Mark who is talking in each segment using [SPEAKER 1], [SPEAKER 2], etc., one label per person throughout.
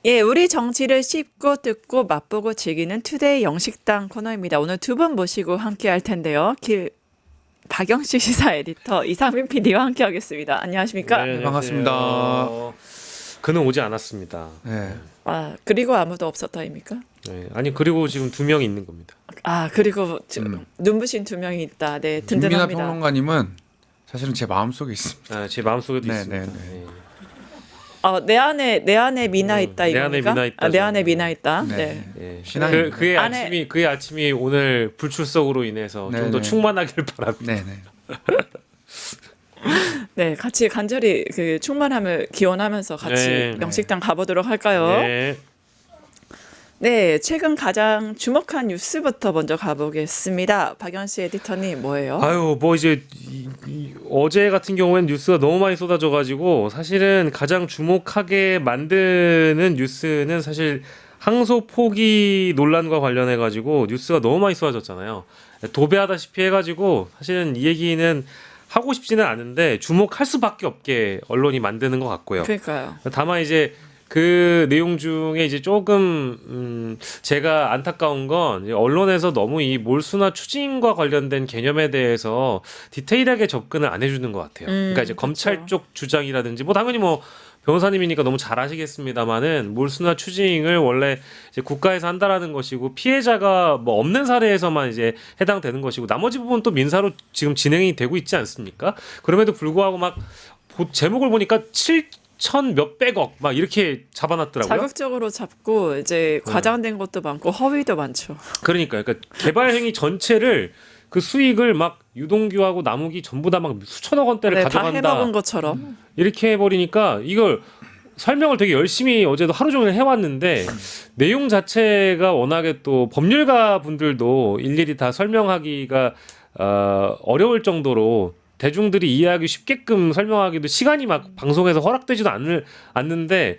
[SPEAKER 1] 예, 우리 정치를 씹고 뜯고 맛보고 즐기는 투데이 영식당 코너입니다. 오늘 두 분 모시고 함께 할 텐데요. 박영식 시사 에디터 이상민 PD와 함께 하겠습니다. 안녕하십니까?
[SPEAKER 2] 네,
[SPEAKER 3] 반갑습니다.
[SPEAKER 2] 그는 오지 않았습니다.
[SPEAKER 3] 네.
[SPEAKER 1] 아, 그리고 아무도 없었다입니까?
[SPEAKER 2] 네, 아니 그리고 지금 두 명이 있는 겁니다.
[SPEAKER 1] 아, 그리고 지금 눈부신 두 명이 있다. 네,
[SPEAKER 3] 김민하
[SPEAKER 1] 든든합니다.
[SPEAKER 3] 평론가님은 사실은 제 마음속에 있습니다.
[SPEAKER 2] 아, 제 마음속에도
[SPEAKER 3] 네,
[SPEAKER 2] 있습니다.
[SPEAKER 3] 네, 네.
[SPEAKER 2] 네.
[SPEAKER 1] 내 안에 미나 있다
[SPEAKER 2] 내
[SPEAKER 1] 이겁니까?
[SPEAKER 2] 안에 미나 있다.
[SPEAKER 1] 아, 내 안에 미나 있다.
[SPEAKER 3] 네.
[SPEAKER 1] 네.
[SPEAKER 2] 예.
[SPEAKER 3] 신앙입니다.
[SPEAKER 2] 그의 아침이 오늘 불출석으로 인해서
[SPEAKER 3] 네,
[SPEAKER 2] 좀 더
[SPEAKER 3] 네.
[SPEAKER 2] 충만하길 바랍니다.
[SPEAKER 3] 네네.
[SPEAKER 1] 네, 같이 간절히 그 충만함을 기원하면서 같이
[SPEAKER 2] 네.
[SPEAKER 1] 영식당 가보도록 할까요?
[SPEAKER 2] 네.
[SPEAKER 1] 네, 최근 가장 주목한 뉴스부터 먼저 가보겠습니다. 박연씨 에디터님 뭐예요?
[SPEAKER 2] 아유 뭐 이제 어제 같은 경우에는 뉴스가 너무 많이 쏟아져가지고 사실은 가장 주목하게 만드는 뉴스는 사실 항소 포기 논란과 관련해가지고 뉴스가 너무 많이 쏟아졌잖아요. 도배하다시피 해가지고 사실은 이 얘기는 하고 싶지는 않은데 주목할 수밖에 없게 언론이 만드는 것 같고요.
[SPEAKER 1] 그러니까요.
[SPEAKER 2] 다만 이제 그 내용 중에 이제 조금 제가 안타까운 건 이제 언론에서 너무 이 몰수나 추징과 관련된 개념에 대해서 디테일하게 접근을 안 해주는 것 같아요. 그러니까 이제 검찰
[SPEAKER 1] 그렇죠.
[SPEAKER 2] 쪽 주장이라든지 뭐 당연히 뭐 변호사님이니까 너무 잘 아시겠습니다만은 몰수나 추징을 원래 이제 국가에서 한다라는 것이고 피해자가 뭐 없는 사례에서만 이제 해당되는 것이고 나머지 부분 또 민사로 지금 진행이 되고 있지 않습니까? 그럼에도 불구하고 막 제목을 보니까 7천 몇백억 막 이렇게 잡아놨더라고요.
[SPEAKER 1] 자극적으로 잡고 이제 과장된 것도 많고 허위도 많죠.
[SPEAKER 2] 그러니까 개발 행위 전체를 그 수익을 막 유동규하고 남욱이 전부 다 막 수천억 원대를
[SPEAKER 1] 네, 다
[SPEAKER 2] 가져간다.
[SPEAKER 1] 해먹은 것처럼.
[SPEAKER 2] 이렇게 해버리니까 이걸 설명을 되게 열심히 어제도 하루 종일 해왔는데 내용 자체가 워낙에 또 법률가 분들도 일일이 다 설명하기가 어려울 정도로 대중들이 이해하기 쉽게끔 설명하기도 시간이 막 방송에서 허락되지도 않는데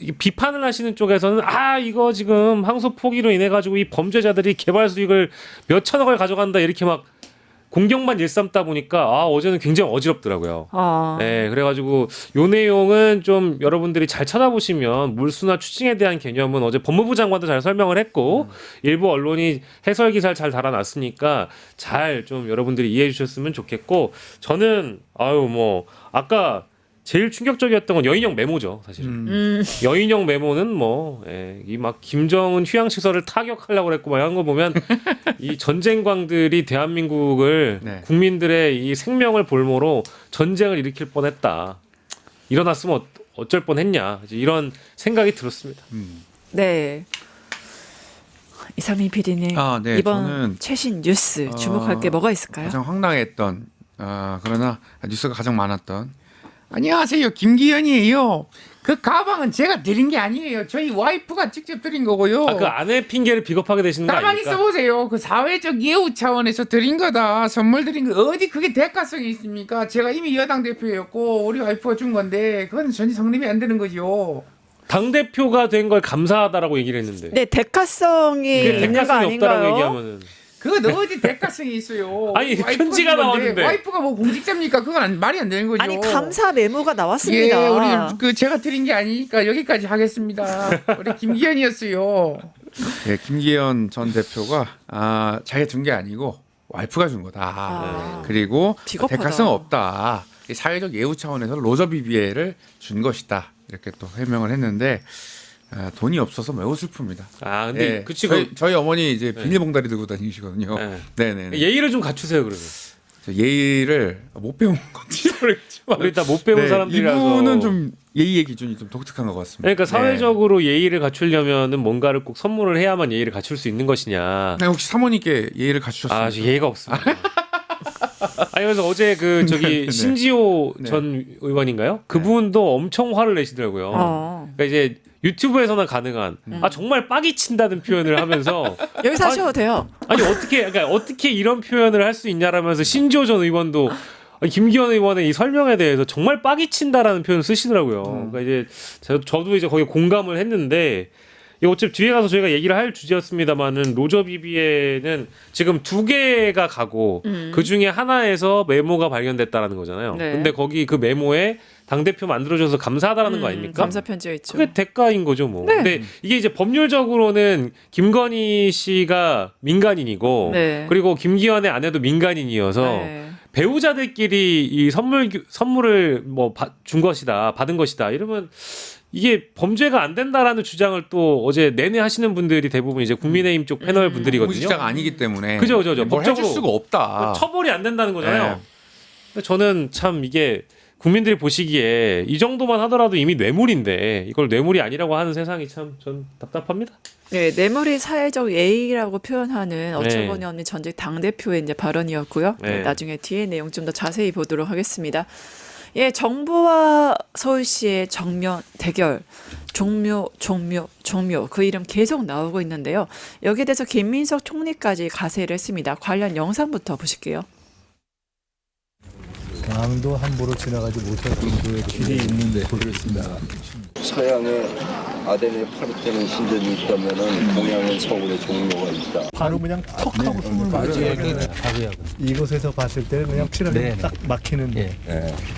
[SPEAKER 2] 이게 비판을 하시는 쪽에서는 이거 지금 항소 포기로 인해 가지고 이 범죄자들이 개발 수익을 몇 천억을 가져간다 이렇게 막 공격만 일삼다 보니까 어제는 굉장히 어지럽더라고요. 네, 그래가지고 요 내용은 좀 여러분들이 잘 찾아보시면 물수나 추징에 대한 개념은 어제 법무부 장관도 잘 설명을 했고 일부 언론이 해설 기사를 잘 달아놨으니까 잘 좀 여러분들이 이해해 주셨으면 좋겠고 저는 뭐 아까 제일 충격적이었던 건 여인형 메모죠, 사실은. 여인형 메모는 이 막 김정은 휴양시설을 타격하려고 그랬고 막 이런 거 보면 이 전쟁광들이 대한민국을
[SPEAKER 3] 네.
[SPEAKER 2] 국민들의 이 생명을 볼모로 전쟁을 일으킬 뻔했다. 일어났으면 어쩔 뻔했냐 이런 생각이 들었습니다.
[SPEAKER 1] 네. 이상민 PD님
[SPEAKER 3] 네,
[SPEAKER 1] 이번
[SPEAKER 3] 저는
[SPEAKER 1] 최신 뉴스 주목할 게 뭐가 있을까요?
[SPEAKER 3] 가장 황당했던 그러나 뉴스가 가장 많았던 안녕하세요 김기현이에요. 그 가방은 제가 드린 게 아니에요. 저희 와이프가 직접 드린 거고요.
[SPEAKER 2] 그 아내 핑계를 비겁하게 대시는 거
[SPEAKER 3] 가만히
[SPEAKER 2] 아닙니까?
[SPEAKER 3] 있어보세요. 그 사회적 예우 차원에서 드린 거다. 선물 드린 거 어디 그게 대가성이 있습니까? 제가 이미 여당 대표였고 우리 와이프가 준 건데 그건 전혀 성립이 안 되는 거죠.
[SPEAKER 2] 당 대표가 된 걸 감사하다라고 얘기를 했는데.
[SPEAKER 1] 네, 대가성이
[SPEAKER 2] 그게
[SPEAKER 1] 있는 거
[SPEAKER 2] 대가성이 없다라고
[SPEAKER 1] 아닌가요?
[SPEAKER 2] 얘기하면은.
[SPEAKER 3] 그건 어디 대가성이 있어요.
[SPEAKER 2] 아니,
[SPEAKER 3] 와이프가
[SPEAKER 2] 편지가
[SPEAKER 3] 준 건데
[SPEAKER 2] 나왔는데.
[SPEAKER 3] 와이프가 뭐 공직자입니까? 그건 말이 안 되는 거죠.
[SPEAKER 1] 아니 감사 메모가 나왔습니다.
[SPEAKER 3] 예, 우리 제가 드린 게 아니니까 여기까지 하겠습니다. 우리 김기현이었어요. 예, 김기현 전 대표가 자기가 준 게 아니고 와이프가 준 거다. 그리고
[SPEAKER 1] 비겁하다.
[SPEAKER 3] 대가성 없다. 사회적 예우 차원에서 로저 비비에를 준 것이다. 이렇게 또 해명을 했는데 돈이 없어서 매우 슬픕니다.
[SPEAKER 2] 근데
[SPEAKER 3] 예,
[SPEAKER 2] 그치
[SPEAKER 3] 저희 어머니 이제 비닐봉다리 들고 다니시거든요. 네네.
[SPEAKER 2] 예의를 좀 갖추세요 그러면.
[SPEAKER 3] 예의를 못 배운 건지 모르겠지만
[SPEAKER 2] 우리 다 못 배운 사람들이라서.
[SPEAKER 3] 이분은 좀 예의의 기준이 좀 독특한 것 같습니다.
[SPEAKER 2] 그러니까 사회적으로 예의를 갖추려면은 뭔가를 꼭 선물을 해야만 예의를 갖출 수 있는 것이냐.
[SPEAKER 3] 네, 혹시 사모님께 예의를 갖추셨습니까?
[SPEAKER 2] 저 예의가 없습니다. 그래서 어제
[SPEAKER 3] 네.
[SPEAKER 2] 신지호
[SPEAKER 3] 네.
[SPEAKER 2] 전 의원인가요? 그분도 엄청 화를 내시더라고요. 그러니까 이제 유튜브에서나 가능한 정말 빡이 친다는 표현을 하면서
[SPEAKER 1] 여기서 하셔도 돼요.
[SPEAKER 2] 아니 어떻게 이런 표현을 할 수 있냐라면서 신지호 전 의원도 김기현 의원의 이 설명에 대해서 정말 빡이 친다라는 표현을 쓰시더라고요. 그러니까 이제 저도 이제 거기에 공감을 했는데 어차피 뒤에 가서 저희가 얘기를 할 주제였습니다만은 로저 비비에는 지금 2개가 가고 그 중에 하나에서 메모가 발견됐다라는 거잖아요.
[SPEAKER 1] 네.
[SPEAKER 2] 근데 거기 그 메모에 당 대표 만들어줘서 감사하다라는 거 아닙니까?
[SPEAKER 1] 감사 편지가 있죠.
[SPEAKER 2] 그게 대가인 거죠, 뭐.
[SPEAKER 1] 네.
[SPEAKER 2] 근데 이게 이제 법률적으로는 김건희 씨가 민간인이고
[SPEAKER 1] 네.
[SPEAKER 2] 그리고 김기현의 아내도 민간인이어서
[SPEAKER 1] 네.
[SPEAKER 2] 배우자들끼리 이 선물을 뭐 준 것이다, 받은 것이다 이러면 이게 범죄가 안 된다라는 주장을 또 어제 내내 하시는 분들이 대부분 이제 국민의힘 쪽 패널 분들이거든요.
[SPEAKER 3] 공직자가 아니기 때문에
[SPEAKER 2] 그죠.
[SPEAKER 3] 뭘 해줄 수가 없다.
[SPEAKER 2] 처벌이 안 된다는 거잖아요.
[SPEAKER 3] 네.
[SPEAKER 2] 근데 저는 참 이게 국민들이 보시기에 이 정도만 하더라도 이미 뇌물인데 이걸 뇌물이 아니라고 하는 세상이 참 전 답답합니다.
[SPEAKER 1] 네, 뇌물이 사회적 예의라고 표현하는
[SPEAKER 2] 네.
[SPEAKER 1] 어처구니 없는 전직 당 대표의 이제 발언이었고요.
[SPEAKER 2] 네.
[SPEAKER 1] 나중에 뒤에 내용 좀 더 자세히 보도록 하겠습니다. 예, 정부와 서울시의 정면 대결. 종묘 그 이름 계속 나오고 있는데요. 여기에 대해서 김민석 총리까지 가세를 했습니다. 관련 영상부터 보실게요.
[SPEAKER 4] 강도 함부로 지나가지 못할 정도의 길이 있는데 그렇습니다.
[SPEAKER 5] 서양에 아덴의 파르테논 신전이 있다면은 동양엔 서울의 종묘가 있다.
[SPEAKER 4] 바로 그냥 턱 하고 숨을 맞이하고 이곳에서 봤을 때는 그냥 확실하게 딱 막히는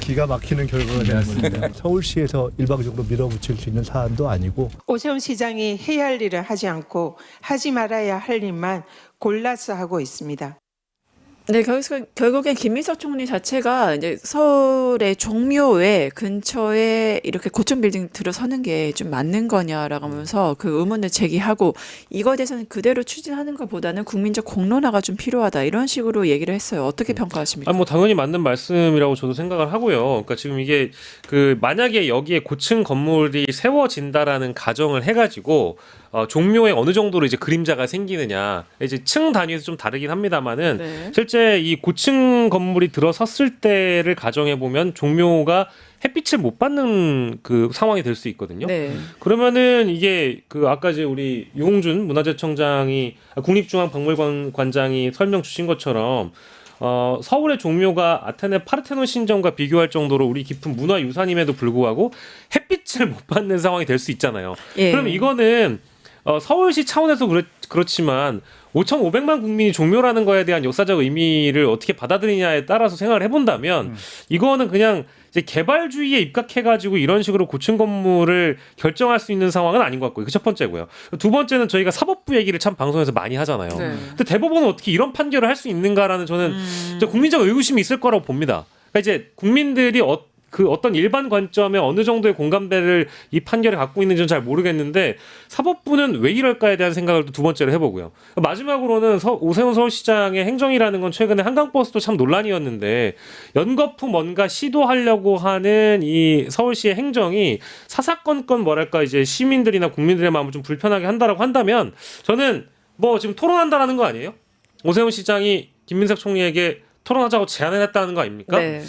[SPEAKER 4] 기가 막히는 결과가 되었습니다. 서울시에서 일방적으로 밀어붙일 수 있는 사안도 아니고
[SPEAKER 6] 오세훈 시장이 해야 할 일을 하지 않고 하지 말아야 할 일만 골라서 하고 있습니다.
[SPEAKER 1] 네, 결국엔 김민석 총리 자체가 이제 서울의 종묘회 근처에 이렇게 고층 빌딩 들어서는 게 좀 맞는 거냐라고 하면서 그 의문을 제기하고 이거에 대해서는 그대로 추진하는 것보다는 국민적 공론화가 좀 필요하다 이런 식으로 얘기를 했어요. 어떻게 평가하십니까?
[SPEAKER 2] 뭐 당연히 맞는 말씀이라고 저도 생각을 하고요. 그러니까 지금 이게 그 만약에 여기에 고층 건물이 세워진다라는 가정을 해가지고 종묘에 어느 정도로 이제 그림자가 생기느냐 이제 층 단위에서 좀 다르긴 합니다만은
[SPEAKER 1] 네.
[SPEAKER 2] 실제 이 고층 건물이 들어섰을 때를 가정해 보면 종묘가 het빛을 못 받는 그 상황이 될 수 있거든요.
[SPEAKER 1] 네.
[SPEAKER 2] 그러면은 이게 그 아까 이제 우리 유홍준 문화재청장이 국립중앙박물관관장이 설명 주신 것처럼 서울의 종묘가 아테네 파르테논 신전과 비교할 정도로 우리 깊은 문화유산임에도 불구하고 햇빛을 못 받는 상황이 될 수 있잖아요.
[SPEAKER 1] 예.
[SPEAKER 2] 그럼 이거는 서울시 차원에서 그렇지만 5,500만 국민이 종묘라는 거에 대한 역사적 의미를 어떻게 받아들이냐에 따라서 생각을 해본다면 이거는 그냥 이제 개발주의에 입각해가지고 이런 식으로 고층 건물을 결정할 수 있는 상황은 아닌 것 같고요. 그 첫 번째고요. 두 번째는 저희가 사법부 얘기를 참 방송에서 많이 하잖아요.
[SPEAKER 1] 네.
[SPEAKER 2] 근데 대법원은 어떻게 이런 판결을 할 수 있는가라는 저는 진짜 국민적 의구심이 있을 거라고 봅니다. 그러니까 이제 국민들이 그 어떤 일반 관점에 어느 정도의 공감대를 이 판결에 갖고 있는지는 잘 모르겠는데 사법부는 왜 이럴까에 대한 생각을 또 두 번째로 해보고요. 마지막으로는 오세훈 서울시장의 행정이라는 건 최근에 한강버스도 참 논란이었는데 연거푸 뭔가 시도하려고 하는 이 서울시의 행정이 사사건건 뭐랄까 이제 시민들이나 국민들의 마음을 좀 불편하게 한다라고 한다면 저는 뭐 지금 토론한다라는 거 아니에요? 오세훈 시장이 김민석 총리에게 토론하자고 제안을 했다는 거 아닙니까?
[SPEAKER 1] 네.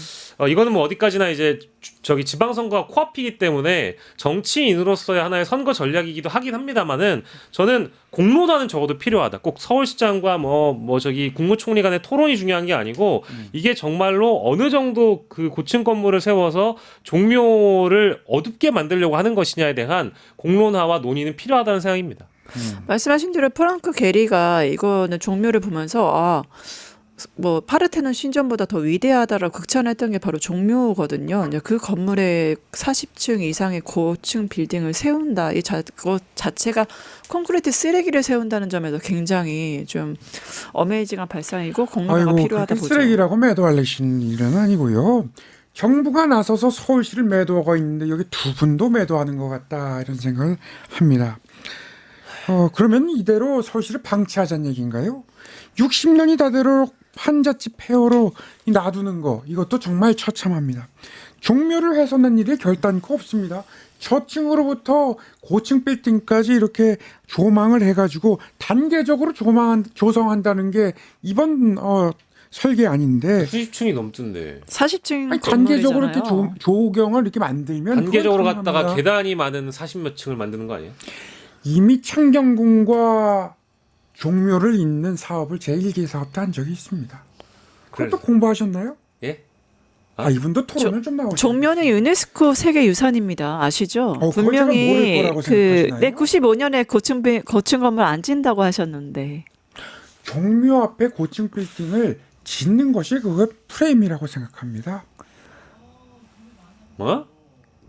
[SPEAKER 2] 이거는 뭐 어디까지나 이제 저기 지방선거가 코앞이기 때문에 정치인으로서의 하나의 선거 전략이기도 하긴 합니다만은 저는 공론화는 적어도 필요하다. 꼭 서울시장과 뭐 저기 국무총리 간의 토론이 중요한 게 아니고 이게 정말로 어느 정도 그 고층 건물을 세워서 종묘를 어둡게 만들려고 하는 것이냐에 대한 공론화와 논의는 필요하다는 생각입니다.
[SPEAKER 1] 말씀하신 대로 프랑크 게리가 이거는 종묘를 보면서 뭐 파르테논 신전보다 더 위대하다라고 극찬했던 게 바로 종묘거든요. 이제 그 건물에 40층 이상의 고층 빌딩을 세운다. 그것 자체가 콘크리트 쓰레기를 세운다는 점에서 굉장히 좀 어메이징한 발상이고 공론화가 필요하다 보죠.
[SPEAKER 7] 쓰레기라고 매도하려신 일은 아니고요. 정부가 나서서 서울시를 매도하고 있는데 여기 두 분도 매도하는 것 같다 이런 생각을 합니다. 그러면 이대로 서울시를 방치하자는 얘기인가요? 60년이 다 되도록 판잣집 폐허로 놔두는 거 이것도 정말 처참합니다. 종묘를 훼손한 일이 결단코 없습니다. 저층으로부터 고층 빌딩까지 이렇게 조망을 해가지고 단계적으로 조성한다는 게 이번 설계 아닌데
[SPEAKER 2] 수십 층이 넘던데.
[SPEAKER 1] 40층
[SPEAKER 7] 단계적으로 이렇게
[SPEAKER 1] 건물이잖아요.
[SPEAKER 7] 조경을 이렇게 만들면
[SPEAKER 2] 단계적으로
[SPEAKER 7] 그건
[SPEAKER 2] 갔다가
[SPEAKER 7] 가능합니다.
[SPEAKER 2] 계단이 많은 40몇 층을 만드는 거 아니에요?
[SPEAKER 7] 이미 창경궁과 종묘를 잇는 사업을 제1기 사업 때 한 적이 있습니다. 그것도 공부하셨나요?
[SPEAKER 2] 예?
[SPEAKER 7] 이분도 토론을 좀 나오셨네요.
[SPEAKER 1] 종묘는 유네스코 세계 유산입니다. 아시죠?
[SPEAKER 7] 그걸 제가 모를
[SPEAKER 1] 분명히
[SPEAKER 7] 거라고 생각하시나요?
[SPEAKER 1] 95년에 고층 건물 안 진다고 하셨는데.
[SPEAKER 7] 종묘 앞에 고층 빌딩을 짓는 것이 그거 프레임이라고 생각합니다.
[SPEAKER 2] 뭐?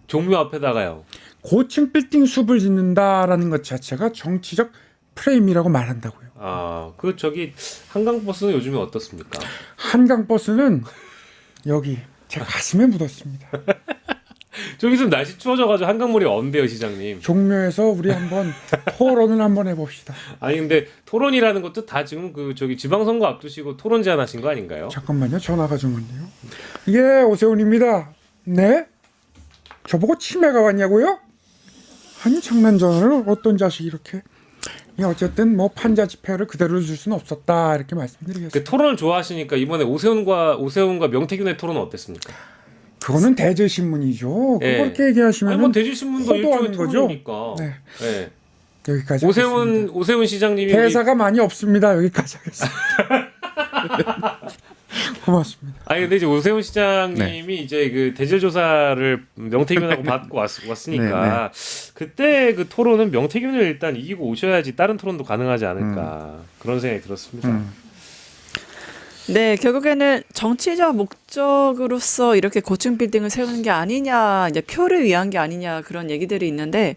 [SPEAKER 2] 종묘 앞에다가요.
[SPEAKER 7] 고층 빌딩 숲을 짓는다라는 것 자체가 정치적 프레임이라고 말한다고요.
[SPEAKER 2] 그 저기 한강버스는 요즘에 어떻습니까?
[SPEAKER 7] 한강버스는 여기 제 가슴에 묻었습니다.
[SPEAKER 2] 저기 좀 날씨 추워져가지고 한강물이 언데요, 시장님.
[SPEAKER 7] 종묘에서 우리 한번 토론을 한번 해봅시다.
[SPEAKER 2] 아니 근데 토론이라는 것도 다 지금 그 저기 지방선거 앞두시고 토론 제안하신 거 아닌가요?
[SPEAKER 7] 잠깐만요. 전화가 좀 왔네요. 예, 오세훈입니다. 네? 저보고 치매가 왔냐고요? 아니 장난 전화를 어떤 자식이 이렇게. 예, 어쨌든 뭐 판자 지폐를 그대로 줄 수는 없었다 이렇게 말씀드리겠습니다.
[SPEAKER 2] 그 토론을 좋아하시니까 이번에 오세훈과 명태균의 토론은 어땠습니까?
[SPEAKER 7] 그거는 대제신문이죠.
[SPEAKER 2] 예.
[SPEAKER 7] 그렇게 얘기하시면
[SPEAKER 2] 아니 뭐 대질신문도 일종의
[SPEAKER 7] 호도하는 거죠.
[SPEAKER 2] 토론이니까.
[SPEAKER 7] 네.
[SPEAKER 2] 네.
[SPEAKER 7] 여기까지 하겠습니다.
[SPEAKER 2] 오세훈 시장님이
[SPEAKER 7] 대사가 많이 없습니다. 여기까지 하겠습니다. 고맙습니다.
[SPEAKER 2] 아니 근데 이제 오세훈 시장님이 이제 그 대질 조사를 명태균하고 받고 왔으니까 그때 그 토론은 명태균을 일단 이기고 오셔야지 다른 토론도 가능하지 않을까 그런 생각이 들었습니다.
[SPEAKER 1] 네, 결국에는 정치적 목적으로서 이렇게 고층 빌딩을 세우는 게 아니냐, 이제 표를 위한 게 아니냐 그런 얘기들이 있는데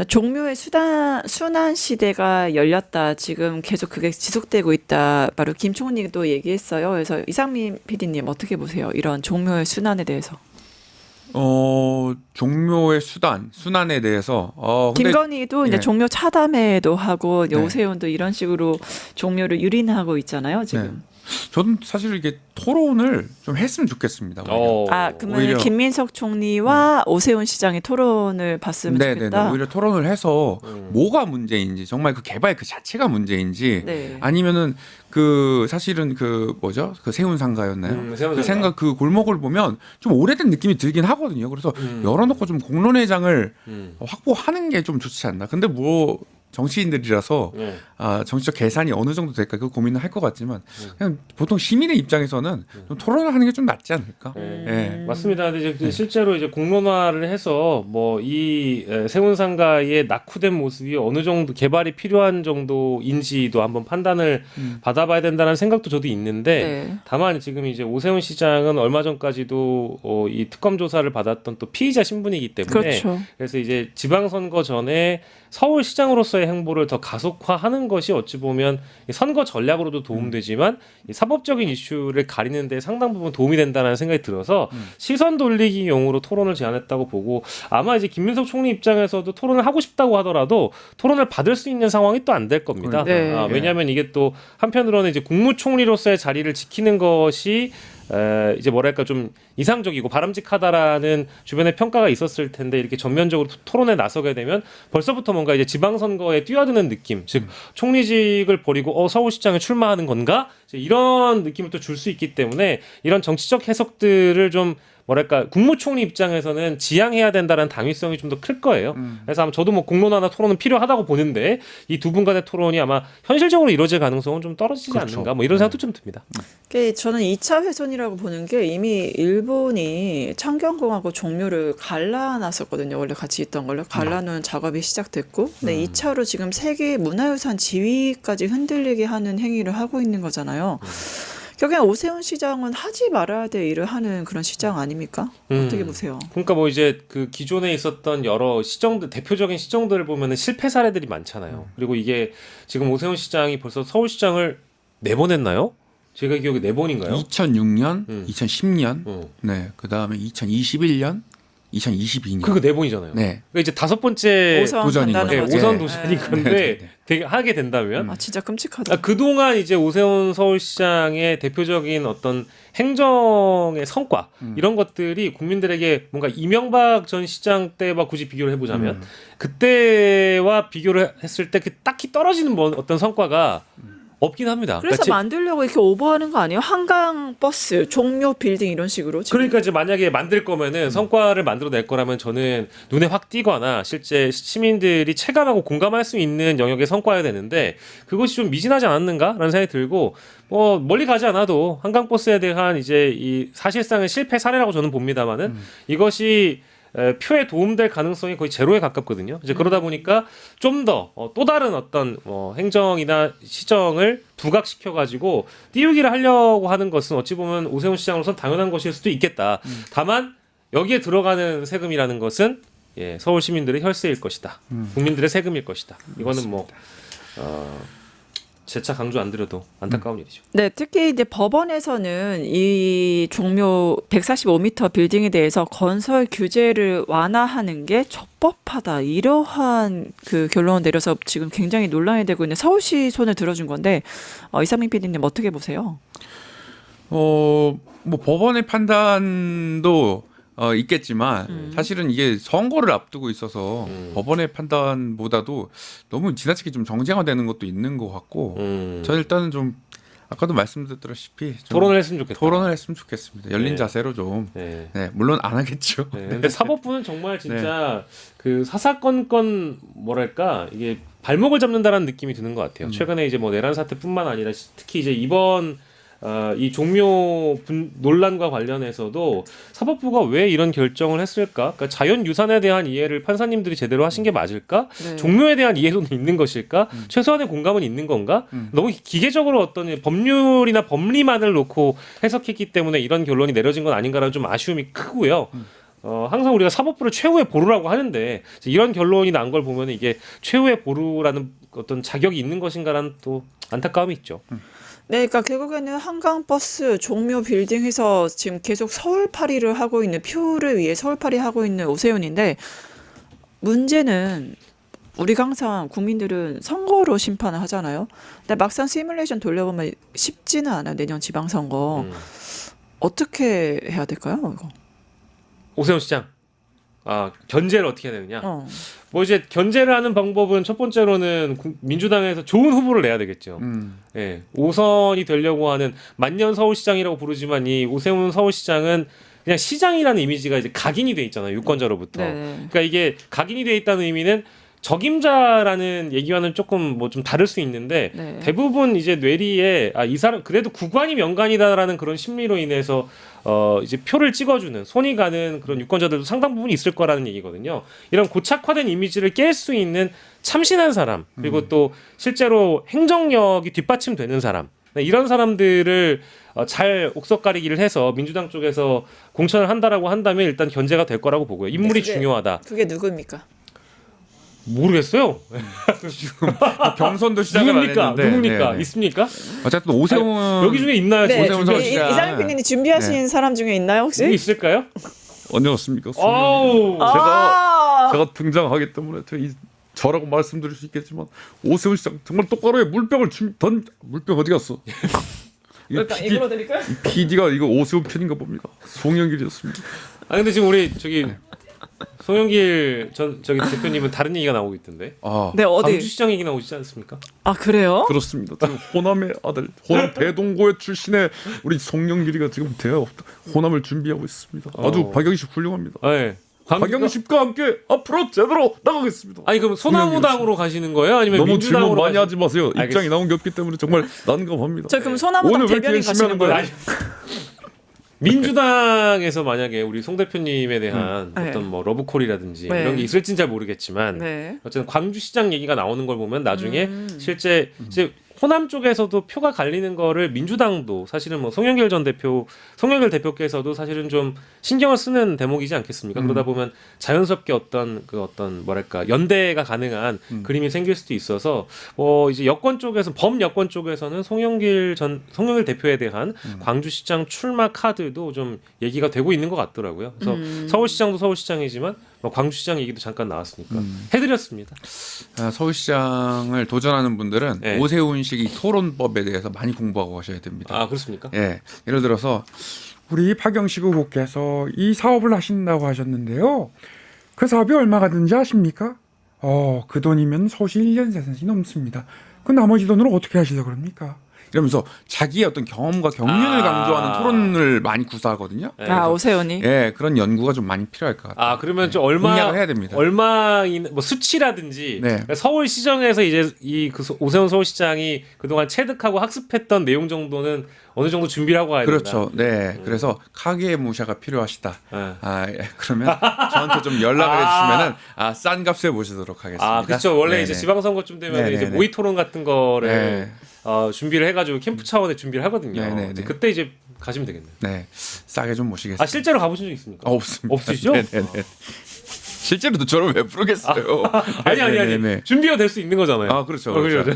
[SPEAKER 1] 종묘의 순환 시대가 열렸다. 지금 계속 그게 지속되고 있다. 바로 김 총리도 얘기했어요. 그래서 이상민 PD님 어떻게 보세요? 이런 종묘의 순환에 대해서.
[SPEAKER 3] 종묘의 순환에 대해서 근데
[SPEAKER 1] 김건희도 이제
[SPEAKER 3] 예.
[SPEAKER 1] 종묘 차담회도 하고 이제
[SPEAKER 3] 네.
[SPEAKER 1] 오세훈도 이런 식으로 종묘를 유린하고 있잖아요, 지금.
[SPEAKER 3] 저는 사실 이게 토론을 좀 했으면 좋겠습니다. 오히려.
[SPEAKER 1] 그러면
[SPEAKER 3] 오히려.
[SPEAKER 1] 김민석 총리와 오세훈 시장의 토론을 봤으면 좋겠다.
[SPEAKER 3] 오히려 토론을 해서 뭐가 문제인지 정말 그 개발 그 자체가 문제인지
[SPEAKER 1] 네.
[SPEAKER 3] 아니면은 그 사실은 그 뭐죠 그 세운상가였나요?
[SPEAKER 2] 세운상가.
[SPEAKER 3] 그 생각 그 골목을 보면 좀 오래된 느낌이 들긴 하거든요. 그래서 열어놓고 좀 공론회장을 확보하는 게 좀 좋지 않나. 근데 뭐 정치인들이라서
[SPEAKER 2] 네.
[SPEAKER 3] 정치적 계산이 어느 정도 될까 그 고민을 할 것 같지만 그냥 보통 시민의 입장에서는 좀 토론을 하는 게 좀 낫지 않을까? 예.
[SPEAKER 2] 맞습니다. 근데 이제 실제로 이제 공론화를 해서 뭐 이 세운상가의 낙후된 모습이 어느 정도 개발이 필요한 정도인지도 한번 판단을 받아봐야 된다는 생각도 저도 있는데
[SPEAKER 1] 네.
[SPEAKER 2] 다만 지금 이제 오세훈 시장은 얼마 전까지도 이 특검 조사를 받았던 또 피의자 신분이기 때문에
[SPEAKER 1] 그렇죠.
[SPEAKER 2] 그래서 이제 지방선거 전에 서울시장으로서의 행보를 더 가속화하는 것이 어찌 보면 선거 전략으로도 도움되지만 이 사법적인 이슈를 가리는 데 상당 부분 도움이 된다는 생각이 들어서 시선 돌리기용으로 토론을 제안했다고 보고 아마 이제 김민석 총리 입장에서도 토론을 하고 싶다고 하더라도 토론을 받을 수 있는 상황이 또 안 될 겁니다.
[SPEAKER 1] 네.
[SPEAKER 2] 왜냐하면 이게 또 한편으로는 이제 국무총리로서의 자리를 지키는 것이 이제 뭐랄까 좀 이상적이고 바람직하다라는 주변의 평가가 있었을 텐데 이렇게 전면적으로 토론에 나서게 되면 벌써부터 뭔가 이제 지방선거에 뛰어드는 느낌, 즉 총리직을 버리고 서울시장에 출마하는 건가 이제 이런 느낌을 또 줄 수 있기 때문에 이런 정치적 해석들을 좀 뭐랄까 국무총리 입장에서는 지양해야 된다는 당위성이 좀 더 클 거예요. 그래서 아마 저도 뭐 공론화나 토론은 필요하다고 보는데 이 두 분 간의 토론이 아마 현실적으로 이루어질 가능성은 좀 떨어지지 않는가 뭐 이런 생각도 좀 듭니다.
[SPEAKER 1] 저는 2차 훼손이라고 보는 게 이미 일본이 창경궁하고 종묘를 갈라놨었거든요. 원래 같이 있던 걸로 갈라놓은 작업이 시작됐고 근데 2차로 지금 세계 문화유산 지위까지 흔들리게 하는 행위를 하고 있는 거잖아요. 결국엔 오세훈 시장은 하지 말아야 될 일을 하는 그런 시장 아닙니까? 어떻게 보세요?
[SPEAKER 2] 그러니까 뭐 이제 그 기존에 있었던 여러 시정들 대표적인 시정들을 보면은 실패 사례들이 많잖아요. 그리고 이게 지금 오세훈 시장이 벌써 서울시장을 4번 했나요? 제가 기억에 4번인가요?
[SPEAKER 3] 2006년, 2010년, 네, 그 다음에 2021년, 2022년.
[SPEAKER 2] 그거 4번이잖아요.
[SPEAKER 3] 네.
[SPEAKER 2] 그러니까 이제 5번째
[SPEAKER 1] 오선
[SPEAKER 3] 도전인
[SPEAKER 1] 간다는
[SPEAKER 3] 거죠.
[SPEAKER 1] 거죠.
[SPEAKER 2] 오선 도전인 건데 되게 하게 된다면
[SPEAKER 1] 진짜 끔찍하다.
[SPEAKER 2] 그동안 이제 오세훈 서울시장의 대표적인 어떤 행정의 성과 이런 것들이 국민들에게 뭔가 이명박 전 시장 때와 굳이 비교를 해보자면 그때와 비교를 했을 때 딱히 떨어지는 어떤 성과가 없긴 합니다.
[SPEAKER 1] 그래서
[SPEAKER 2] 그러니까
[SPEAKER 1] 만들려고 이렇게 오버하는 거 아니에요? 한강 버스, 종묘 빌딩 이런 식으로. 지금.
[SPEAKER 2] 그러니까 이제 만약에 만들 거면은 성과를 만들어낼 거라면 저는 눈에 확 띄거나 실제 시민들이 체감하고 공감할 수 있는 영역의 성과여야 되는데 그것이 좀 미진하지 않았는가라는 생각이 들고 뭐 멀리 가지 않아도 한강 버스에 대한 이제 이 사실상은 실패 사례라고 저는 봅니다만은 이것이 표에 도움될 가능성이 거의 제로에 가깝거든요. 이제 그러다 보니까 좀 더 또 다른 어떤 행정이나 시정을 부각시켜 가지고 띄우기를 하려고 하는 것은 어찌 보면 오세훈 시장으로서는 당연한 것일 수도 있겠다. 다만 여기에 들어가는 세금이라는 것은 예, 서울 시민들의 혈세일 것이다. 국민들의 세금일 것이다. 이거는 뭐 재차 강조 안 드려도 안타까운 일이죠.
[SPEAKER 1] 네, 특히 이제 법원에서는 이 종묘 145m 빌딩에 대해서 건설 규제를 완화하는 게 적법하다 이러한 그 결론을 내려서 지금 굉장히 논란이 되고 있는 서울시 손을 들어준 건데 이상민 PD님 어떻게 보세요?
[SPEAKER 3] 뭐 법원의 판단도 있겠지만 사실은 이게 선거를 앞두고 있어서 법원의 판단보다도 너무 지나치게 좀 정쟁화되는 것도 있는 것 같고 저는 일단은 좀 아까도 말씀드렸다시피 좀
[SPEAKER 2] 토론을 했으면 좋겠다.
[SPEAKER 3] 토론을 했으면 좋겠습니다. 열린
[SPEAKER 2] 네.
[SPEAKER 3] 자세로 좀.
[SPEAKER 2] 네.
[SPEAKER 3] 네, 물론 안 하겠죠.
[SPEAKER 2] 네, 근데 사법부는 정말 진짜 그 사사건건 뭐랄까 이게 발목을 잡는다라는 느낌이 드는 것 같아요. 최근에 이제 뭐 내란 사태뿐만 아니라 특히 이제 이번 이 종묘 논란과 관련해서도 사법부가 왜 이런 결정을 했을까? 그러니까 자연유산에 대한 이해를 판사님들이 제대로 하신 게 맞을까?
[SPEAKER 1] 네.
[SPEAKER 2] 종묘에 대한 이해도는 있는 것일까? 최소한의 공감은 있는 건가? 너무 기계적으로 어떤 법률이나 법리만을 놓고 해석했기 때문에 이런 결론이 내려진 건 아닌가라는 좀 아쉬움이 크고요. 항상 우리가 사법부를 최후의 보루라고 하는데 이런 결론이 난 걸 보면 이게 최후의 보루라는 어떤 자격이 있는 것인가라는 또 안타까움이 있죠.
[SPEAKER 1] 네, 그러니까 결국에는 한강버스 종묘 빌딩에서 지금 계속 서울파리를 하고 있는 표를 위해 서울파리 하고 있는 오세훈인데 문제는 우리가 항상 국민들은 선거로 심판을 하잖아요. 근데 막상 시뮬레이션 돌려보면 쉽지는 않아요. 내년 지방선거. 어떻게 해야 될까요? 이거?
[SPEAKER 2] 오세훈 시장. 견제를 어떻게 해야 되느냐. 뭐 이제 견제를 하는 방법은 첫 번째로는 민주당에서 좋은 후보를 내야 되겠죠. 예, 5선이 되려고 하는 만년 서울시장이라고 부르지만 이 오세훈 서울시장은 그냥 시장이라는 이미지가 이제 각인이 돼 있잖아요. 유권자로부터.
[SPEAKER 1] 네.
[SPEAKER 2] 그러니까 이게 각인이 돼 있다는 의미는 적임자라는 얘기와는 조금 뭐 좀 다를 수 있는데
[SPEAKER 1] 네.
[SPEAKER 2] 대부분 이제 뇌리에 이 사람 그래도 구관이 명관이다라는 그런 심리로 인해서 이제 표를 찍어주는 손이 가는 그런 유권자들도 상당 부분 있을 거라는 얘기거든요. 이런 고착화된 이미지를 깰 수 있는 참신한 사람 그리고 또 실제로 행정력이 뒷받침되는 사람 이런 사람들을 잘 옥석가리기를 해서 민주당 쪽에서 공천을 한다라고 한다면 일단 견제가 될 거라고 보고요. 인물이
[SPEAKER 1] 그게-
[SPEAKER 2] 중요하다.
[SPEAKER 1] 그게 누구입니까?
[SPEAKER 2] 모르겠어요.
[SPEAKER 3] 경선도 시작을 안
[SPEAKER 2] 누굽니까?
[SPEAKER 3] 했는데.
[SPEAKER 2] 누굽니까?
[SPEAKER 3] 네, 네.
[SPEAKER 2] 있습니까?
[SPEAKER 3] 어쨌든 오세훈
[SPEAKER 2] 여기 중에 있나요?
[SPEAKER 1] 네,
[SPEAKER 3] 오세훈 서울시장.
[SPEAKER 1] 이상민 PD님 준비하신 사람 중에 있나요 혹시?
[SPEAKER 2] 누구 있을까요?
[SPEAKER 8] 안녕하십니까.
[SPEAKER 2] 아우.
[SPEAKER 8] 제가 등장하기 때문에 저라고 말씀드릴 수 있겠지만 오세훈 시장 정말 똑바로 해. 물병을 물병 어디 갔어? 이거
[SPEAKER 1] 읽어드릴까요?
[SPEAKER 8] PD가 이거 오세훈 편인가 봅니다. 송영길이었습니다.
[SPEAKER 2] 근데 지금 우리 송영길 저기 대표님은 다른 얘기가 나오고 있던데.
[SPEAKER 1] 네, 어디?
[SPEAKER 2] 광주시장 얘기 나오고 있지 않습니까?
[SPEAKER 1] 그래요?
[SPEAKER 8] 그렇습니다. 지금 호남의 아들, 호남 대동고의 출신의 우리 송영길이가 지금 호남을 준비하고 있습니다. 아주 박영식 훌륭합니다.
[SPEAKER 2] 네.
[SPEAKER 8] 박영식과 함께 앞으로 제대로 나가겠습니다.
[SPEAKER 2] 아니 그럼 소나무당으로 가시는 거예요? 아니면
[SPEAKER 8] 너무 질문
[SPEAKER 2] 민주당으로
[SPEAKER 8] 많이 하지 마세요.
[SPEAKER 2] 알겠습니다.
[SPEAKER 8] 입장이 나온 게 없기 때문에 정말 난감합니다.
[SPEAKER 1] 저 그럼 소나무당
[SPEAKER 8] 오늘 왜
[SPEAKER 1] 대변인
[SPEAKER 8] 이렇게
[SPEAKER 1] 가시는
[SPEAKER 8] 열심히
[SPEAKER 1] 거예요?
[SPEAKER 8] 하는
[SPEAKER 2] 민주당에서 만약에 우리 송 대표님에 대한
[SPEAKER 1] 네.
[SPEAKER 2] 어떤 뭐 러브콜이라든지
[SPEAKER 1] 네.
[SPEAKER 2] 이런 게 있을진 잘 모르겠지만
[SPEAKER 1] 네.
[SPEAKER 2] 어쨌든 광주시장 얘기가 나오는 걸 보면 나중에 실제 이제 호남 쪽에서도 표가 갈리는 거를 민주당도 사실은 뭐 송영길 대표께서도 사실은 좀 신경을 쓰는 대목이지 않겠습니까? 그러다 보면 자연스럽게 어떤 뭐랄까 연대가 가능한 그림이 생길 수도 있어서 이제 여권 쪽에서 범여권 쪽에서는 송영길 대표에 대한 광주시장 출마 카드도 좀 얘기가 되고 있는 것 같더라고요. 그래서 서울시장도 서울시장이지만 광주시장 얘기도 잠깐 나왔으니까 해드렸습니다.
[SPEAKER 3] 서울시장을 도전하는 분들은
[SPEAKER 2] 네.
[SPEAKER 3] 오세훈식 이 토론법에 대해서 많이 공부하고 가셔야 됩니다.
[SPEAKER 2] 그렇습니까?
[SPEAKER 3] 예, 예를 들어서
[SPEAKER 7] 우리 박영식 후보께서 이 사업을 하신다고 하셨는데요. 그 사업이 얼마가 드는지 아십니까? 그 돈이면 서울시 1년 재산이 넘습니다. 그 나머지 돈으로 어떻게 하시려고 그럽니까?
[SPEAKER 3] 이러면서 자기의 어떤 경험과 경륜을 강조하는 토론을 많이 구사하거든요.
[SPEAKER 2] 네.
[SPEAKER 1] 오세훈이.
[SPEAKER 3] 예, 그런 연구가 좀 많이 필요할 것 같아요.
[SPEAKER 2] 그러면 좀
[SPEAKER 3] 공략을 해야 됩니다.
[SPEAKER 2] 얼마인 뭐 수치라든지
[SPEAKER 3] 네.
[SPEAKER 2] 그러니까 서울시정에서 이제 오세훈 서울시장이 그동안 체득하고 학습했던 내용 정도는 어느 정도 준비를 하고 가야 된다.
[SPEAKER 3] 그렇죠. 네, 그래서 카게무샤가 필요하시다.
[SPEAKER 2] 네.
[SPEAKER 3] 예, 그러면 저한테 좀 연락을 해주시면은 싼 값에 모시도록 하겠습니다.
[SPEAKER 2] 그렇죠. 원래
[SPEAKER 3] 네네.
[SPEAKER 2] 이제 지방선거쯤 되면
[SPEAKER 3] 네네네.
[SPEAKER 2] 이제 모의 토론 같은 거를
[SPEAKER 3] 네.
[SPEAKER 2] 준비를 해가지고 캠프 차원의 준비를 하거든요.
[SPEAKER 3] 네네네.
[SPEAKER 2] 이제 그때 이제 가시면 되겠네요.
[SPEAKER 3] 네, 싸게 좀 모시겠습니다.
[SPEAKER 2] 아 실제로 가보신 적 있습니까?
[SPEAKER 3] 없습니다.
[SPEAKER 2] 없으시죠?
[SPEAKER 3] 네네네. 실제로도 저를 왜 부르겠어요?
[SPEAKER 2] 아니
[SPEAKER 3] 네네네.
[SPEAKER 2] 준비가 될 수 있는 거잖아요.
[SPEAKER 3] 아 그렇죠. 그렇죠.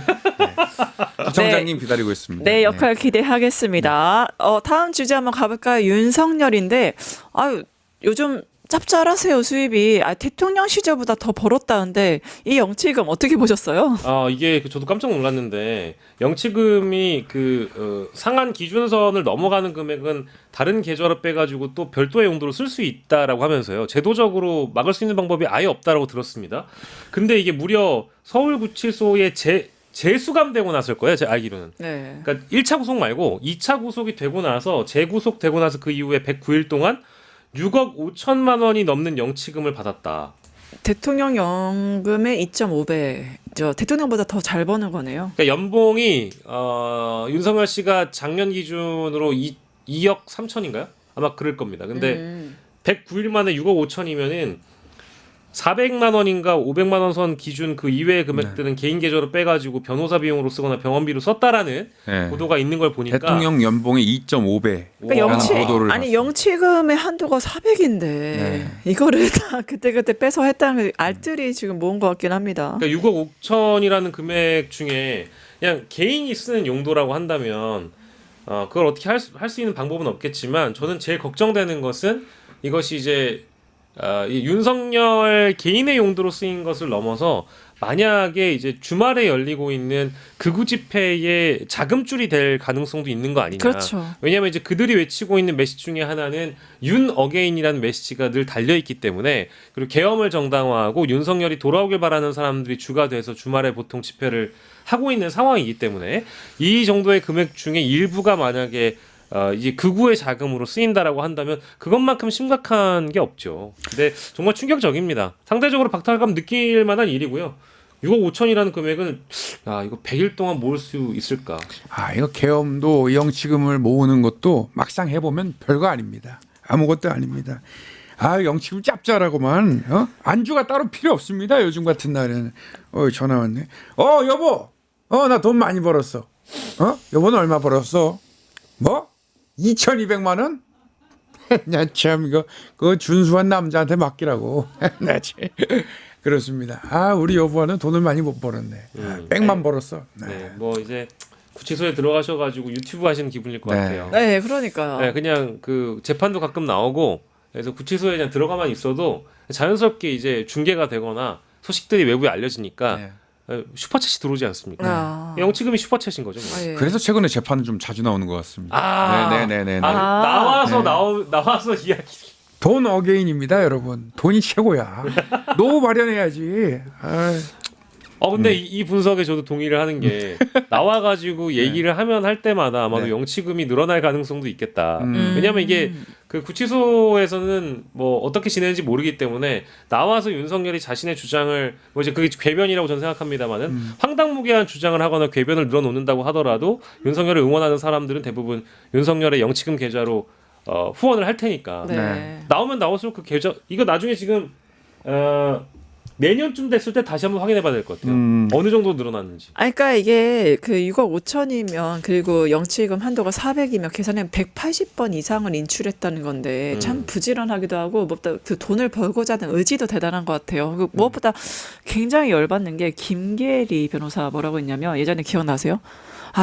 [SPEAKER 3] 부청장님 기다리고 있습니다.
[SPEAKER 1] 네, 역할 기대하겠습니다. 다음 주제 한번 가볼까요? 윤석열인데, 아유, 요즘 짭짤하세요, 수입이. 대통령 시절보다 더 벌었다는데, 이 영치금 어떻게 보셨어요?
[SPEAKER 2] 이게 저도 깜짝 놀랐는데 영치금이 상한 기준선을 넘어가는 금액은 다른 계좌로 빼가지고 또 별도의 용도로 쓸 수 있다라고 하면서요. 제도적으로 막을 수 있는 방법이 아예 없다라고 들었습니다. 근데 이게 무려 서울구치소에 재수감되고 났을 거예요. 제가 알기로는.
[SPEAKER 1] 네.
[SPEAKER 2] 그러니까 1차 구속 말고 2차 구속이 되고 나서 재구속되고 나서 그 이후에 109일 동안 6억 5천만 원이 넘는 영치금을 받았다.
[SPEAKER 1] 대통령 연금의 2.5배. 대통령보다 더 잘 버는 거네요.
[SPEAKER 2] 그러니까 연봉이 윤석열 씨가 작년 기준으로 2억 3천인가요? 아마 그럴 겁니다. 근데 109일 만에 6억 5천이면은 400만 원인가 500만 원 선 기준 그 이외의 금액들은 개인 계좌로 빼가지고 변호사 비용으로 쓰거나 병원비로 썼다라는
[SPEAKER 3] 네.
[SPEAKER 2] 보도가 있는 걸 보니까
[SPEAKER 3] 대통령 연봉의 2.5배.
[SPEAKER 1] 그러니까 영치금의 한도가 400인데
[SPEAKER 3] 네.
[SPEAKER 1] 이거를 다 그때그때 빼서 했다는 알뜰히 지금 모은 것 같긴 합니다.
[SPEAKER 2] 그러니까 6억 5천이라는 금액 중에 그냥 개인이 쓰는 용도라고 한다면 그걸 어떻게 할 수 있는 방법은 없겠지만 저는 제일 걱정되는 것은 이것이 이제 이 윤석열 개인의 용도로 쓰인 것을 넘어서 만약에 이제 주말에 열리고 있는 극우 집회의 자금줄이 될 가능성도 있는 거 아니냐.
[SPEAKER 1] 그렇죠.
[SPEAKER 2] 왜냐하면 이제 그들이 외치고 있는 메시지 중에 하나는 윤 어게인이라는 메시지가 늘 달려 있기 때문에 그리고 계엄을 정당화하고 윤석열이 돌아오길 바라는 사람들이 주가 돼서 주말에 보통 집회를 하고 있는 상황이기 때문에 이 정도의 금액 중에 일부가 만약에 이제 극우의 자금으로 쓰인다라고 한다면 그것만큼 심각한 게 없죠. 근데 정말 충격적입니다. 상대적으로 박탈감 느낄 만한 일이고요. 6억 5천이라는 금액은 이거 100일 동안 모을 수 있을까?
[SPEAKER 3] 이거 계엄도 영치금을 모으는 것도 막상 해보면 별거 아닙니다. 아무것도 아닙니다. 영치금 짭짤하고만 안주가 따로 필요 없습니다. 요즘 같은 날에는. 전화 왔네. 여보. 나 돈 많이 벌었어. 여보는 얼마 벌었어? 뭐? 2,200만 원? 나 참 이거 그 준수한 남자한테 맡기라고. 나 참. 그렇습니다. 우리 여보는 돈을 많이 못 벌었네. 백만 벌었어.
[SPEAKER 2] 네, 뭐 이제 구치소에 들어가셔가지고 유튜브 하시는 기분일 것
[SPEAKER 3] 네.
[SPEAKER 2] 같아요.
[SPEAKER 1] 네, 그러니까요.
[SPEAKER 2] 네, 그냥 그 재판도 가끔 나오고 그래서 구치소에 그냥 들어가만 있어도 자연스럽게 이제 중계가 되거나 소식들이 외부에 알려지니까
[SPEAKER 3] 네.
[SPEAKER 2] 슈퍼챗이 들어오지 않습니까? 영치금이 슈퍼챗인 거죠. 뭐.
[SPEAKER 1] 예.
[SPEAKER 3] 그래서 최근에 재판은 좀 자주 나오는 것 같습니다. 네네네.
[SPEAKER 2] 나와서
[SPEAKER 3] 네.
[SPEAKER 2] 나와서 이야기.
[SPEAKER 3] 돈 어게인입니다, 여러분. 돈이 최고야. 노후 마련해야지.
[SPEAKER 2] 근데 이 분석에 저도 동의를 하는 게 나와가지고 얘기를 하면 할 때마다 아마도
[SPEAKER 3] 네.
[SPEAKER 2] 영치금이 늘어날 가능성도 있겠다. 왜냐하면 이게 그 구치소에서는 뭐 어떻게 지내는지 모르기 때문에 나와서 윤석열이 자신의 주장을 뭐 이제 그게 궤변이라고 저는 생각합니다만은 황당무계한 주장을 하거나 궤변을 늘어놓는다고 하더라도 윤석열을 응원하는 사람들은 대부분 윤석열의 영치금 계좌로 후원을 할 테니까
[SPEAKER 1] 네.
[SPEAKER 2] 나오면 나올수록 그 계좌 이거 나중에 지금 내년쯤 됐을 때 다시 한번 확인해봐야 될 것 같아요. 어느 정도 늘어났는지.
[SPEAKER 1] 그러니까 이게 그 6억 5천이면 그리고 영치금 한도가 400이면 계산하면 180번 이상을 인출했다는 건데 참 부지런하기도 하고 무엇보다 그 돈을 벌고자 하는 의지도 대단한 것 같아요. 그 무엇보다 굉장히 열받는 게 김계리 변호사 뭐라고 했냐면 예전에 기억나세요?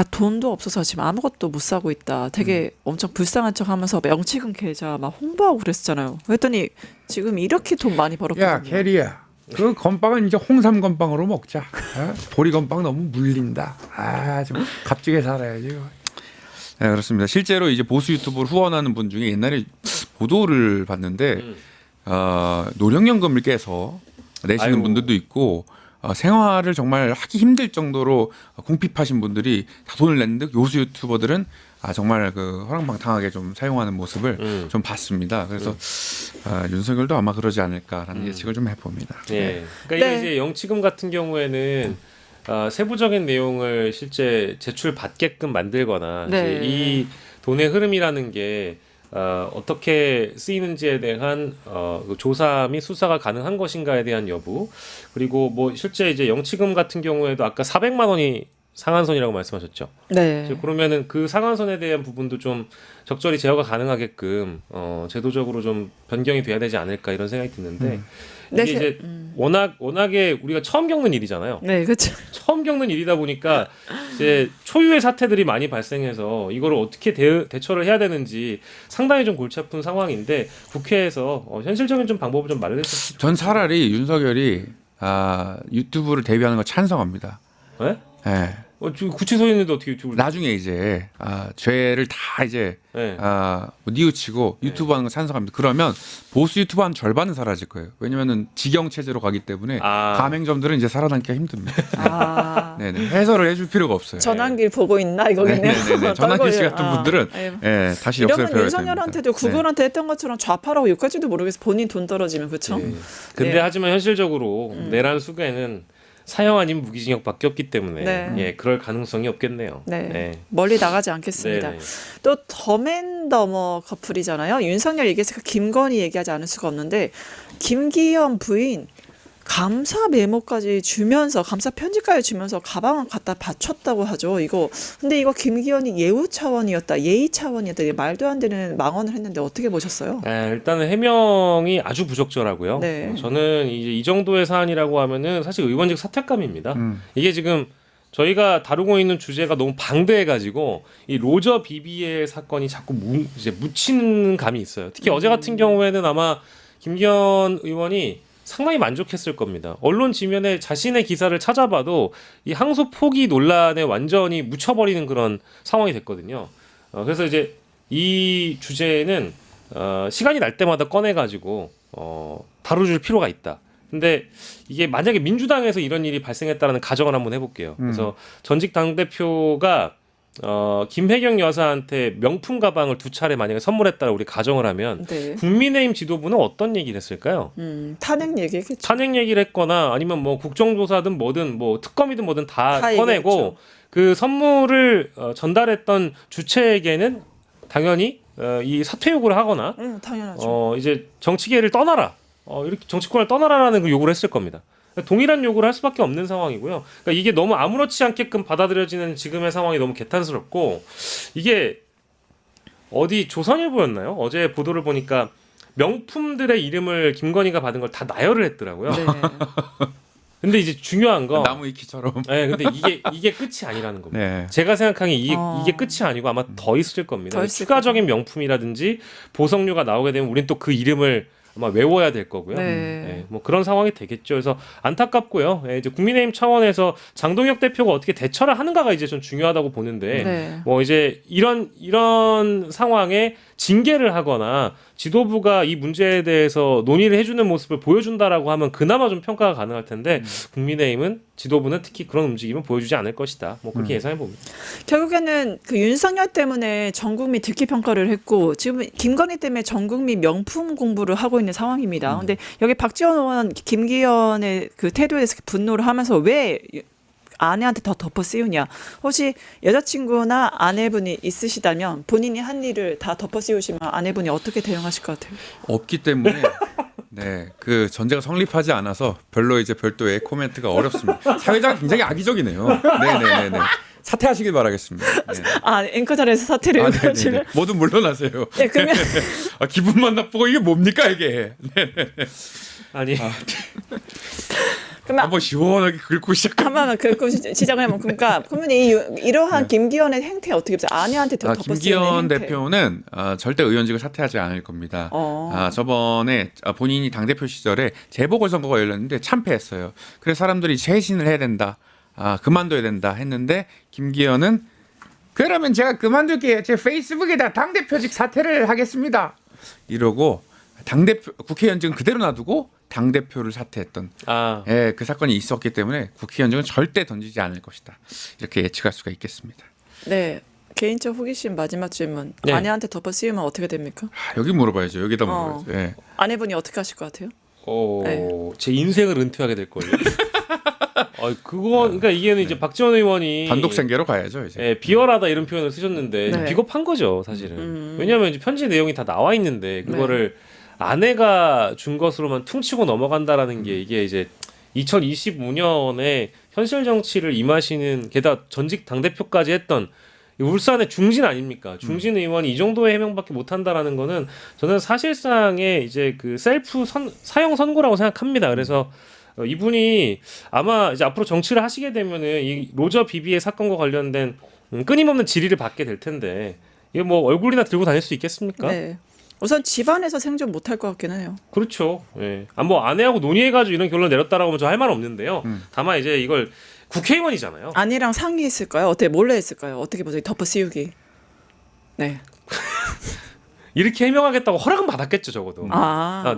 [SPEAKER 1] 돈도 없어서 지금 아무것도 못 사고 있다. 되게 엄청 불쌍한 척하면서 영치금 계좌 막 홍보하고 그랬었잖아요. 그랬더니 지금 이렇게 돈 많이 벌었거든요.
[SPEAKER 3] 야, 캐리야. 그 건빵은 이제 홍삼 건빵으로 먹자. 보리 건빵 너무 물린다. 좀 값지게 살아야지. 네, 그렇습니다. 실제로 이제 보수 유튜브를 후원하는 분 중에 옛날에 보도를 봤는데 노령연금을 깨서 내시는 분들도 있고 생활을 정말 하기 힘들 정도로 궁핍하신 분들이 다 돈을 냈는데 요수 유튜버들은 정말 그 허랑방탕하게 좀 사용하는 모습을 좀 봤습니다. 그래서 윤석열도 아마 그러지 않을까라는 예측을 좀 해봅니다.
[SPEAKER 2] 네. 그러니까 이게 이제 영치금 같은 경우에는 세부적인 내용을 실제 제출받게끔 만들거나
[SPEAKER 1] 네.
[SPEAKER 2] 이제 이 돈의 흐름이라는 게 어떻게 쓰이는지에 대한 그 조사 및 수사가 가능한 것인가에 대한 여부 그리고 뭐 실제 이제 영치금 같은 경우에도 아까 400만 원이 상한선이라고 말씀하셨죠.
[SPEAKER 1] 네.
[SPEAKER 2] 그러면은 그 상한선에 대한 부분도 좀 적절히 제어가 가능하게끔 제도적으로 좀 변경이 돼야 되지 않을까 이런 생각이 드는데 이게
[SPEAKER 1] 네,
[SPEAKER 2] 이제 워낙에 우리가 처음 겪는 일이잖아요.
[SPEAKER 1] 네, 그렇죠.
[SPEAKER 2] 처음 겪는 일이다 보니까 이제 초유의 사태들이 많이 발생해서 이거를 어떻게 대처를 해야 되는지 상당히 좀 골치 아픈 상황인데 국회에서 현실적인 좀 방법을 좀 마련했으면
[SPEAKER 3] 전 차라리 윤석열이 유튜브를 데뷔하는 거 찬성합니다.
[SPEAKER 2] 네?
[SPEAKER 3] 예.
[SPEAKER 2] 지금 구치소에 있는데 어떻게 유튜브를
[SPEAKER 3] 나중에 이제 죄를 다 이제
[SPEAKER 2] 네.
[SPEAKER 3] 뉘우치고 유튜브 하는 거 찬성합니다. 그러면 보수 유튜브 한 절반은 사라질 거예요. 왜냐면은 직영 체제로 가기 때문에 가맹점들은 이제 살아남기가 힘듭니다. 네네. 해설을 해줄 필요가 없어요.
[SPEAKER 1] 전환길 보고 있나 이거겠네요.
[SPEAKER 3] 네네네. 전환길 씨 같은 분들은 다시 역사를
[SPEAKER 1] 이러면
[SPEAKER 3] 배워야
[SPEAKER 1] 윤석열한테도
[SPEAKER 3] 됩니다.
[SPEAKER 1] 구글한테 했던 것처럼 좌파라고 욕할지도 모르겠어. 본인 돈 떨어지면 그렇죠.
[SPEAKER 2] 네. 근데
[SPEAKER 1] 네.
[SPEAKER 2] 하지만 현실적으로 내란 수괴는 사형 아닌 무기징역밖에 없기 때문에
[SPEAKER 1] 네.
[SPEAKER 2] 그럴 가능성이 없겠네요.
[SPEAKER 1] 네. 멀리 나가지 않겠습니다.
[SPEAKER 2] 네네.
[SPEAKER 1] 또 더맨더머 커플이잖아요. 윤석열 얘기해서 김건희 얘기하지 않을 수가 없는데 김기현 부인 감사 메모까지 주면서 감사 편지까지 주면서 가방을 갖다 바쳤다고 하죠. 근데 이거 김기현이 예의 차원이었다. 이게 말도 안 되는 망언을 했는데 어떻게 보셨어요?
[SPEAKER 2] 일단은 해명이 아주 부적절하고요.
[SPEAKER 1] 네.
[SPEAKER 2] 저는 이제 이 정도의 사안이라고 하면은 사실 의원직 사퇴감입니다. 이게 지금 저희가 다루고 있는 주제가 너무 방대해가지고 이 로저 비비의 사건이 자꾸 이제 묻히는 감이 있어요. 특히 어제 같은 경우에는 아마 김기현 의원이 상당히 만족했을 겁니다. 언론 지면에 자신의 기사를 찾아봐도 이 항소 포기 논란에 완전히 묻혀버리는 그런 상황이 됐거든요. 그래서 이제 이 주제는 시간이 날 때마다 꺼내가지고 다뤄줄 필요가 있다. 근데 이게 만약에 민주당에서 이런 일이 발생했다라는 가정을 한번 해볼게요. 그래서 전직 당대표가 김혜경 여사한테 명품 가방을 2차례 만약에 선물했다고 우리 가정을 하면
[SPEAKER 1] 네.
[SPEAKER 2] 국민의힘 지도부는 어떤 얘기를 했을까요?
[SPEAKER 1] 탄핵 얘기겠죠.
[SPEAKER 2] 탄핵 얘기를 했거나 아니면 뭐 국정조사든 뭐든 뭐 특검이든 뭐든 다 꺼내고
[SPEAKER 1] 얘기했죠.
[SPEAKER 2] 그 선물을 전달했던 주체에게는 당연히 이 사퇴 요구를 하거나
[SPEAKER 1] 당연하죠.
[SPEAKER 2] 이제 정치계를 떠나라. 이렇게 정치권을 떠나라라는 그 요구를 했을 겁니다. 동일한 요구를 할 수밖에 없는 상황이고요. 그러니까 이게 너무 아무렇지 않게끔 받아들여지는 지금의 상황이 너무 개탄스럽고 이게 어디 조선일보였나요? 어제 보도를 보니까 명품들의 이름을 김건희가 받은 걸 다 나열을 했더라고요.
[SPEAKER 1] 네.
[SPEAKER 2] 근데 이제 중요한 건
[SPEAKER 3] 나무 위키처럼.
[SPEAKER 2] 네, 근데 이게 끝이 아니라는 겁니다.
[SPEAKER 3] 네.
[SPEAKER 2] 제가 생각하기에 이게 끝이 아니고 아마 더 있을 겁니다. 추가적인 명품이라든지 보석류가 나오게 되면 우린 또 그 이름을 아마 외워야 될 거고요. 뭐 그런 상황이 되겠죠. 그래서 안타깝고요. 이제 국민의힘 차원에서 장동혁 대표가 어떻게 대처를 하는가가 이제 좀 중요하다고 보는데, 뭐 이제 이런 상황에 징계를 하거나 지도부가 이 문제에 대해서 논의를 해주는 모습을 보여준다라고 하면 그나마 좀 평가가 가능할 텐데 국민의힘은 지도부는 특히 그런 움직임을 보여주지 않을 것이다. 뭐 그렇게 예상해 봅니다.
[SPEAKER 1] 결국에는 그 윤석열 때문에 전 국민 듣기 평가를 했고 지금 김건희 때문에 전 국민 명품 공부를 하고 있는 상황입니다. 근데 여기 박지원 의원 김기현의 그 태도에 대해서 분노를 하면서 왜 아내한테 더 덮어 씌우냐. 혹시 여자친구나 아내분이 있으시다면 본인이 한 일을 다 덮어 씌우시면 아내분이 어떻게 대응하실 것 같아요?
[SPEAKER 3] 없기 때문에 그 전제가 성립하지 않아서 별도의 코멘트가 어렵습니다. 사회자가 굉장히 악의적이네요. 네네네. 사퇴하시길 바라겠습니다. 네.
[SPEAKER 1] 앵커 자리에서 사퇴를 요구하시면
[SPEAKER 3] 모두 물러나세요.
[SPEAKER 1] 네, 그러면
[SPEAKER 3] 기분만 나쁘고 이게 뭡니까 이게?
[SPEAKER 2] 아니.
[SPEAKER 1] 그러면
[SPEAKER 3] 한번 시원하게 긁고
[SPEAKER 1] 한번 긁고 시작을 해보면 그러면 이러한 김기현의 행태 어떻게 보세요? 아내한테 더 덮어 씌우는
[SPEAKER 3] 김기현
[SPEAKER 1] 행태.
[SPEAKER 3] 대표는 절대 의원직을 사퇴하지 않을 겁니다. 저번에 본인이 당대표 시절에 재보궐선거가 열렸는데 참패했어요. 그래서 사람들이 재신을 해야 된다. 그만둬야 된다 했는데 김기현은 그러면 제가 그만둘게요. 제 페이스북에다 당대표직 사퇴를 하겠습니다. 이러고 국회의원직은 그대로 놔두고 당대표를 사퇴했던 그 사건이 있었기 때문에 국회의원직은 절대 던지지 않을 것이다. 이렇게 예측할 수가 있겠습니다.
[SPEAKER 1] 네. 개인적 호기심 마지막 질문.
[SPEAKER 2] 네.
[SPEAKER 1] 아내한테 덮어 씌우면 어떻게 됩니까?
[SPEAKER 3] 여기 물어봐야죠. 여기다 물어봐야죠. 네.
[SPEAKER 1] 아내분이 어떻게 하실 것 같아요?
[SPEAKER 2] 제 인생을 은퇴하게 될 거예요. 그러니까 이게는 이제 박지원 의원이
[SPEAKER 3] 단독 생계로 가야죠. 이제.
[SPEAKER 2] 비열하다 이런 표현을 쓰셨는데 비겁한 거죠, 사실은. 왜냐하면 이제 편지 내용이 다 나와 있는데 그거를 아내가 준 것으로만 퉁치고 넘어간다라는 게 이게 이제 2025년에 현실 정치를 임하시는 게다가 전직 당대표까지 했던 이 울산의 중진 아닙니까? 중진 의원이 이 정도의 해명밖에 못 한다라는 거는 저는 사실상의 이제 그 셀프 사형 선고라고 생각합니다. 그래서 이분이 아마 이제 앞으로 정치를 하시게 되면은 이 로저 비비의 사건과 관련된 끊임없는 질의를 받게 될 텐데 이게 뭐 얼굴이나 들고 다닐 수 있겠습니까?
[SPEAKER 1] 네. 우선 집안에서 생존 못할 것 같긴 해요.
[SPEAKER 2] 그렇죠. 예. 뭐 아내하고 논의해가지고 이런 결론 내렸다라고 하면 저 할 말 없는데요. 다만 이제 이걸 국회의원이잖아요.
[SPEAKER 1] 아내랑 상의했을까요? 어떻게 몰래 했을까요? 어떻게 보세요? 덮어 씌우기. 네.
[SPEAKER 2] 이렇게 해명하겠다고 허락은 받았겠죠, 적어도.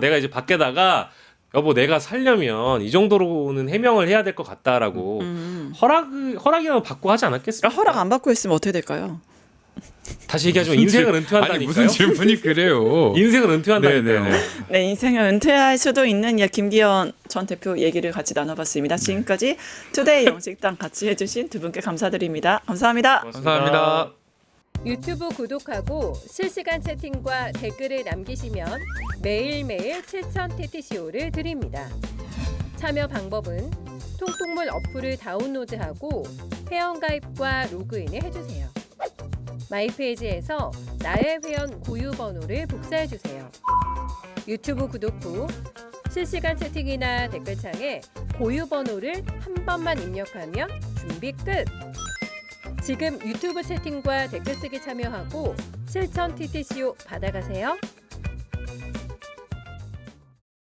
[SPEAKER 2] 내가 이제 밖에다가 여보 내가 살려면 이 정도로는 해명을 해야 될 것 같다라고 허락이라도 받고 하지 않았겠습니까?
[SPEAKER 1] 허락 안 받고 했으면 어떻게 될까요?
[SPEAKER 2] 다시 얘기하지만 인생을 은퇴한다니까요.
[SPEAKER 3] 아니 무슨 질문이 그래요?
[SPEAKER 2] 인생을 은퇴한다니까요.
[SPEAKER 3] 네네네.
[SPEAKER 1] 네, 인생을 은퇴할 수도 있는 김기현 전 대표 얘기를 같이 나눠봤습니다. 지금까지 투데이 영식당 같이 해주신 두 분께 감사드립니다. 감사합니다.
[SPEAKER 3] 감사합니다.
[SPEAKER 9] 유튜브 구독하고 실시간 채팅과 댓글을 남기시면 매일매일 7천 TTCO를 드립니다. 참여 방법은 통통물 어플을 다운로드하고 회원가입과 로그인을 해주세요. 마이페이지에서 나의 회원 고유 번호를 복사해주세요. 유튜브 구독 후 실시간 채팅이나 댓글창에 고유 번호를 한 번만 입력하면 준비 끝! 지금 유튜브 채팅과 댓글 쓰기 참여하고 실천 TTCO 받아가세요.